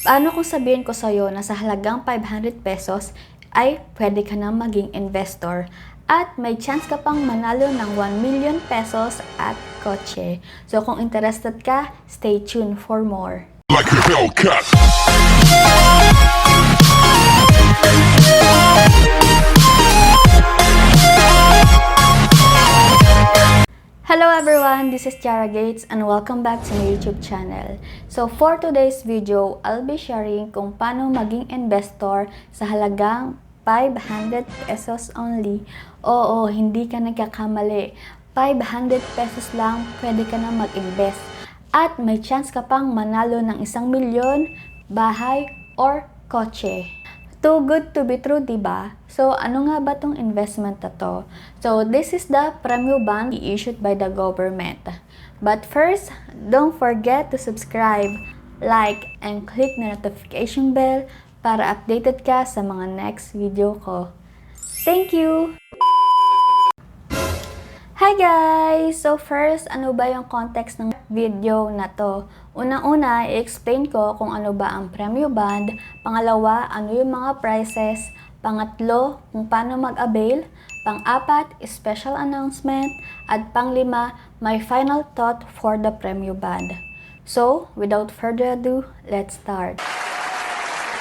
Paano kung sabihin ko sa'yo na sa halagang 500 pesos ay pwede ka na maging investor at may chance ka pang manalo ng 1 million pesos at kotse. So kung interested ka, stay tuned for more. Like a Hellcat. Hello everyone, this is Chara Gates and welcome back to my YouTube channel. So for today's video, I'll be sharing kung paano maging investor sa halagang 500 pesos only. Oo, hindi ka nagkakamali. 500 pesos lang, pwede ka na mag-invest. At may chance ka pang manalo ng 1 milyon, bahay, or kotse. Too good to be true, diba? So, ano nga ba tong investment na to? So, this is the Premyo bond issued by the government. But first, don't forget to subscribe, like, and click the notification bell para updated ka sa mga next video ko. Thank you! Hi guys! So first, ano ba yung context ng video na to? Unang-una, i-explain ko kung ano ba ang Premyo bond. Pangalawa, ano yung mga prices. Pangatlo, kung paano mag-avail. Pang-apat, special announcement. At pang-lima, my final thought for the Premyo bond. So, without further ado, let's start.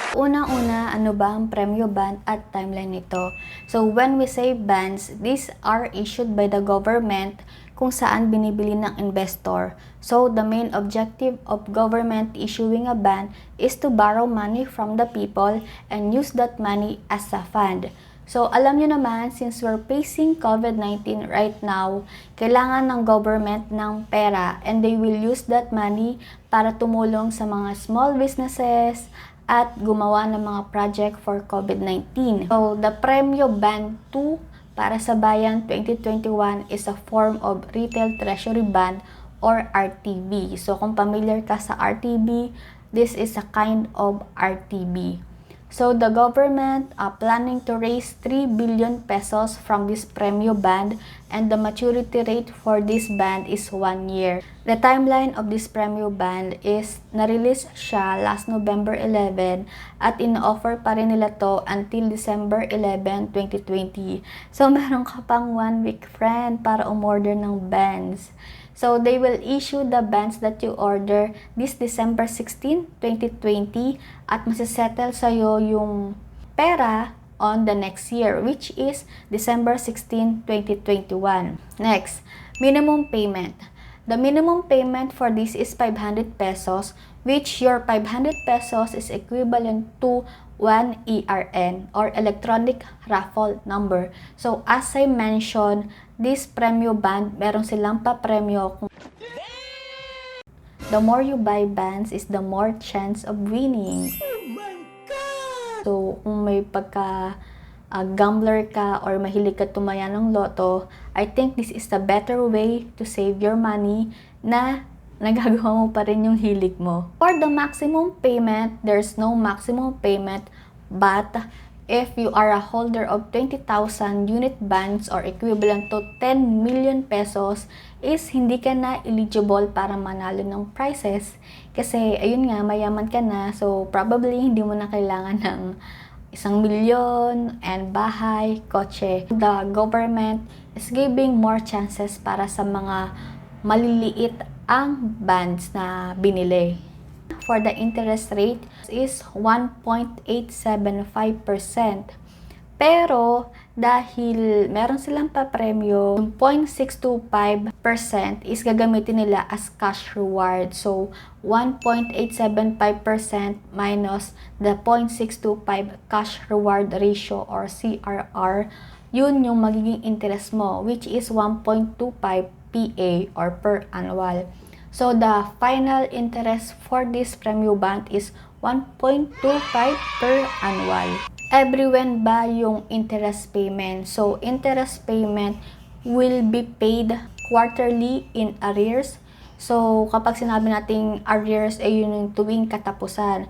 Unang-una, ano ba ang Premyo bond at timeline nito? So, when we say bonds, these are issued by the government kung saan binibili ng investor. So, the main objective of government issuing a bond is to borrow money from the people and use that money as a fund. So, alam nyo naman, since we're facing COVID-19 right now, kailangan ng government ng pera and they will use that money para tumulong sa mga small businesses at gumawa ng mga project for COVID-19. So, the Premyo Bond 2 para sa Bayan 2021 is a form of Retail Treasury Bond or RTB. So, kung familiar ka sa RTB, this is a kind of RTB. So, the government planning to raise 3 billion pesos from this Premyo bond and the maturity rate for this bond is 1 year. The timeline of this Premyo bond is na-release siya last November 11 at in-offer pa rin nila to until December 11, 2020. So, meron ka pang 1 week, friend, para umorder ng bonds. So, they will issue the bonds that you order this December 16, 2020 at masisettle sa'yo yung pera on the next year, which is December 16, 2021. Next, minimum payment. The minimum payment for this is 500 pesos, which your 500 pesos is equivalent to 1 ERN or electronic raffle number. So, as I mentioned, this Premyo bond, meron silang pa-premyo. The more you buy bands is the more chance of winning. Oh my God! So, kung may gambler ka or mahilig ka tumaya ng loto, I think this is the better way to save your money na nagagawa mo pa rin yung hilig mo. For the maximum payment, there's no maximum payment, but if you are a holder of 20,000 unit bonds or equivalent to 10 million pesos, is hindi ka na eligible para manalo ng prizes. Kasi, ayun nga, mayaman ka na, so probably hindi mo na kailangan ng 1 milyon and bahay, kotse. The government is giving more chances para sa mga maliliit ang bonds na binili. For the interest rate is 1.875%. Pero dahil meron silang pa-premyo, yung 0.625% is gagamitin nila as cash reward. So, 1.875% minus the 0.625 cash reward ratio or CRR, yun yung magiging interest mo, which is 1.25 PA or per annual. So, the final interest for this Premyo bond is 1.25 per annual. Every when ba yung interest payment? So, interest payment will be paid quarterly in arrears. So, kapag sinabi nating arrears, ay yun yung tuwing katapusan.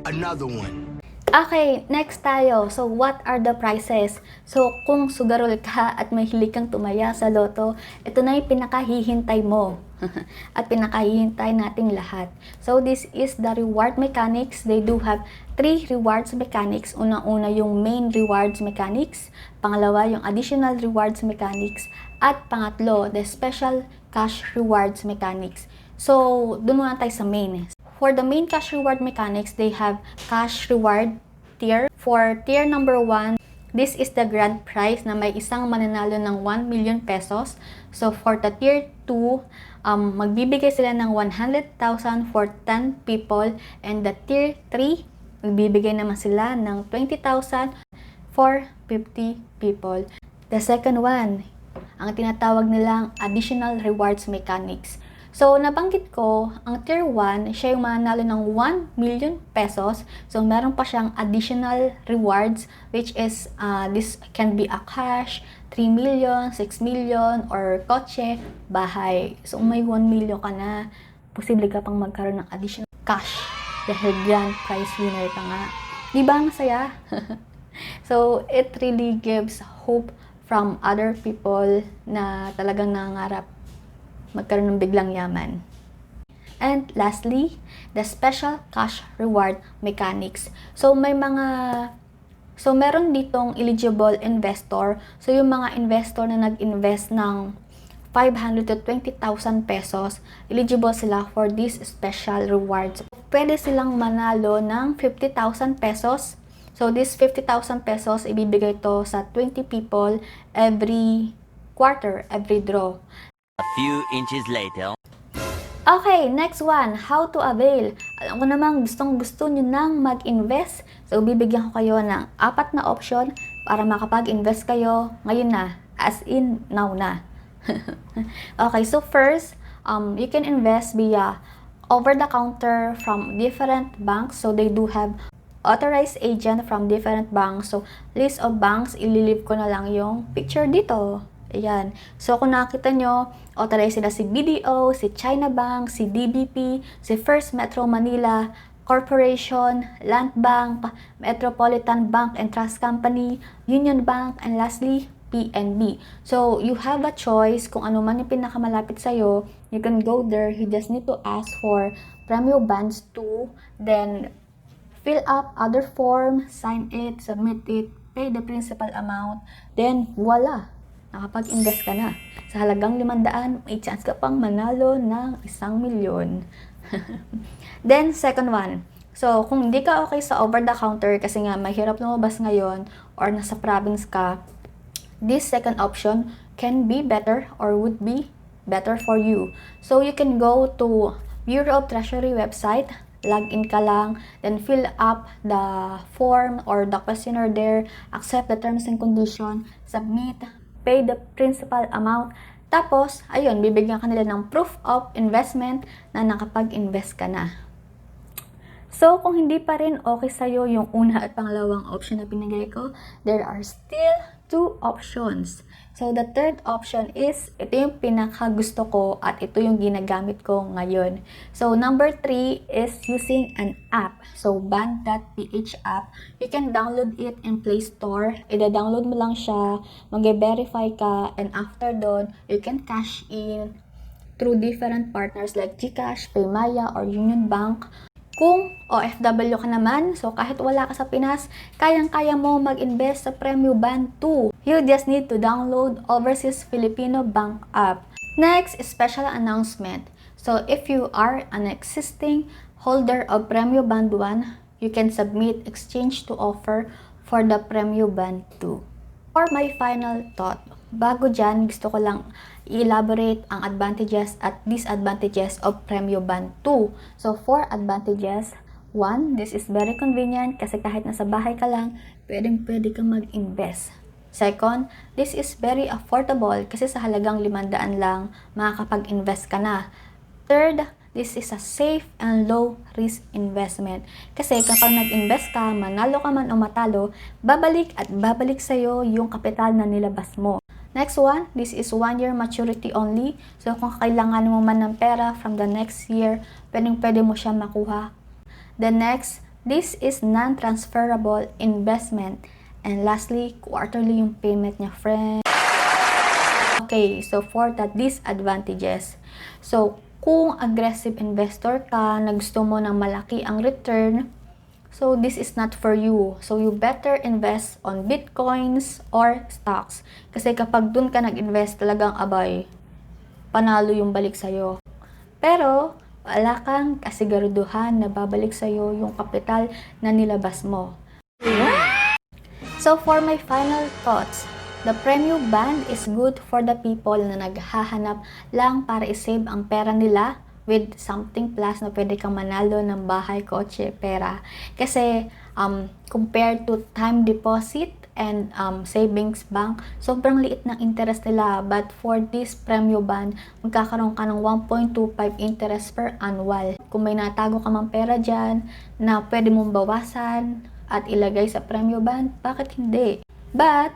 Another one. Okay, next tayo. So, what are the prices? So, kung sugarol ka at may hilig kang tumaya sa loto, ito na yung pinakahihintay mo. At pinakahihintay nating lahat. So this is the reward mechanics. They do have 3 rewards mechanics. Unang-una yung main rewards mechanics. Pangalawa yung additional rewards mechanics. At pangatlo, the special cash rewards mechanics. So, dun muna tayo sa main. For the main cash reward mechanics, they have cash reward tier. For tier number 1, this is the grand prize na may isang mananalo ng 1 million pesos. So, for the tier 2, magbibigay sila ng 100,000 for 10 people. And the tier 3, magbibigay naman sila ng 20,000 for 50 people. The second one, ang tinatawag nilang additional rewards mechanics. So, nabanggit ko, ang tier 1, siya yung mananalo ng 1 million pesos. So, meron pa siyang additional rewards, which is, this can be a cash, 3 million, 6 million, or kotse, bahay. So, may 1 million ka na, posible ka pang magkaroon ng additional cash dahil grand prize winner ka nga. Di ba masaya? So, it really gives hope from other people na talagang nangarap magkaroon ng biglang yaman. And lastly, the special cash reward mechanics. So meron ditong eligible investor. So yung mga investor na nag-invest ng 500 to 20,000 pesos, eligible sila for these special rewards. Pwede silang manalo ng 50,000 pesos. So this 50,000 pesos, ibibigay to sa 20 people every quarter, every draw. A few inches later. Okay, next one, how to avail. Alam ko namang gustong-gusto nyo nang mag-invest. So, bibigyan ko kayo ng 4 na option para makapag-invest kayo ngayon na, as in now na. Okay, so first, you can invest via over-the-counter from different banks. So, they do have authorized agent from different banks. So, list of banks, ililive ko na lang yung picture dito. Ayan. So, kung nakita nyo, authorized sila si BDO, si China Bank, si DBP, si First Metro Manila Corporation, Land Bank, Metropolitan Bank and Trust Company, Union Bank, and lastly, PNB. So, you have a choice kung ano man yung pinakamalapit sa'yo. You can go there. You just need to ask for Premyo Bands 2. Then, fill up other form, sign it, submit it, pay the principal amount. Then, voila! Nakapag-invest ka na. Sa halagang 500, may chance ka pang manalo ng 1 milyon. Then, second one. So, kung hindi ka okay sa over-the-counter kasi nga mahirap lumabas ngayon or nasa province ka, this second option can be better or would be better for you. So, you can go to Bureau of Treasury website, log in ka lang, then fill up the form or the questionnaire there, accept the terms and conditions, submit, pay the principal amount. Tapos, ayun, bibigyan ka nila ng proof of investment na nakapag-invest ka na. So, kung hindi pa rin okay sa'yo yung una at pangalawang option na pinagay ko, there are still 2 options. So, the third option is, ito yung pinakagusto ko at ito yung ginagamit ko ngayon. So, number 3 is using an app. So, band.ph app. You can download it in Play Store. Ida-download mo lang siya, mag-verify ka, and after doon, you can cash in through different partners like GCash, Paymaya, or Union Bank. Kung OFW ka naman, so kahit wala ka sa Pinas, kayang-kaya mo mag-invest sa Premyo Band 2. You just need to download Overseas Filipino Bank app. Next, special announcement. So if you are an existing holder of Premyo Band 1, you can submit exchange to offer for the Premyo Band 2. For my final thought, bago dyan, gusto ko lang i-elaborate ang advantages at disadvantages of Premyo Band 2. So, for advantages, 1, this is very convenient kasi kahit nasa bahay ka lang, pwede kang mag-invest. Second, this is very affordable kasi sa halagang 500 lang, makakapag-invest ka na. Third, this is a safe and low-risk investment. Kasi kapag nag-invest ka, manalo ka man o matalo, babalik at babalik sa'yo yung kapital na nilabas mo. Next one, this is 1-year maturity only. So, kung kailangan mo man ng pera from the next year, pwede mo siya makuha. The next, this is non-transferable investment. And lastly, quarterly yung payment niya, friend. Okay, so for the disadvantages. So, kung aggressive investor ka, na gusto mo ng malaki ang return, so this is not for you. So, you better invest on bitcoins or stocks. Kasi kapag dun ka nag-invest, talagang abay, panalo yung balik sa'yo. Pero, wala kang kasiguraduhan na babalik sa'yo yung kapital na nilabas mo. So, for my final thoughts, the Premyo band is good for the people na naghahanap lang para isave ang pera nila with something plus na pwede kang manalo ng bahay, kotse, pera. Kasi, compared to time deposit and savings bank, sobrang liit ng interest nila. But for this Premyo band, magkakaroon ka ng 1.25 interest per annual. Kung may natago ka mang pera dyan na pwede mong bawasan at ilagay sa Premyo band, bakit hindi? But,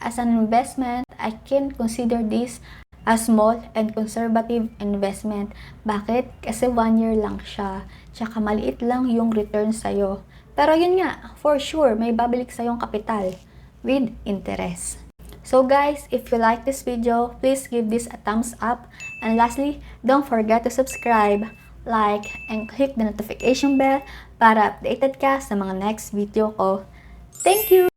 as an investment, I can consider this a small and conservative investment. Bakit? Kasi 1 year lang siya. Tsaka maliit lang yung return sa'yo. Pero yun nga, for sure, may babalik sa'yong kapital with interest. So guys, if you like this video, please give this a thumbs up. And lastly, don't forget to subscribe, like, and click the notification bell para updated ka sa mga next video ko. Thank you!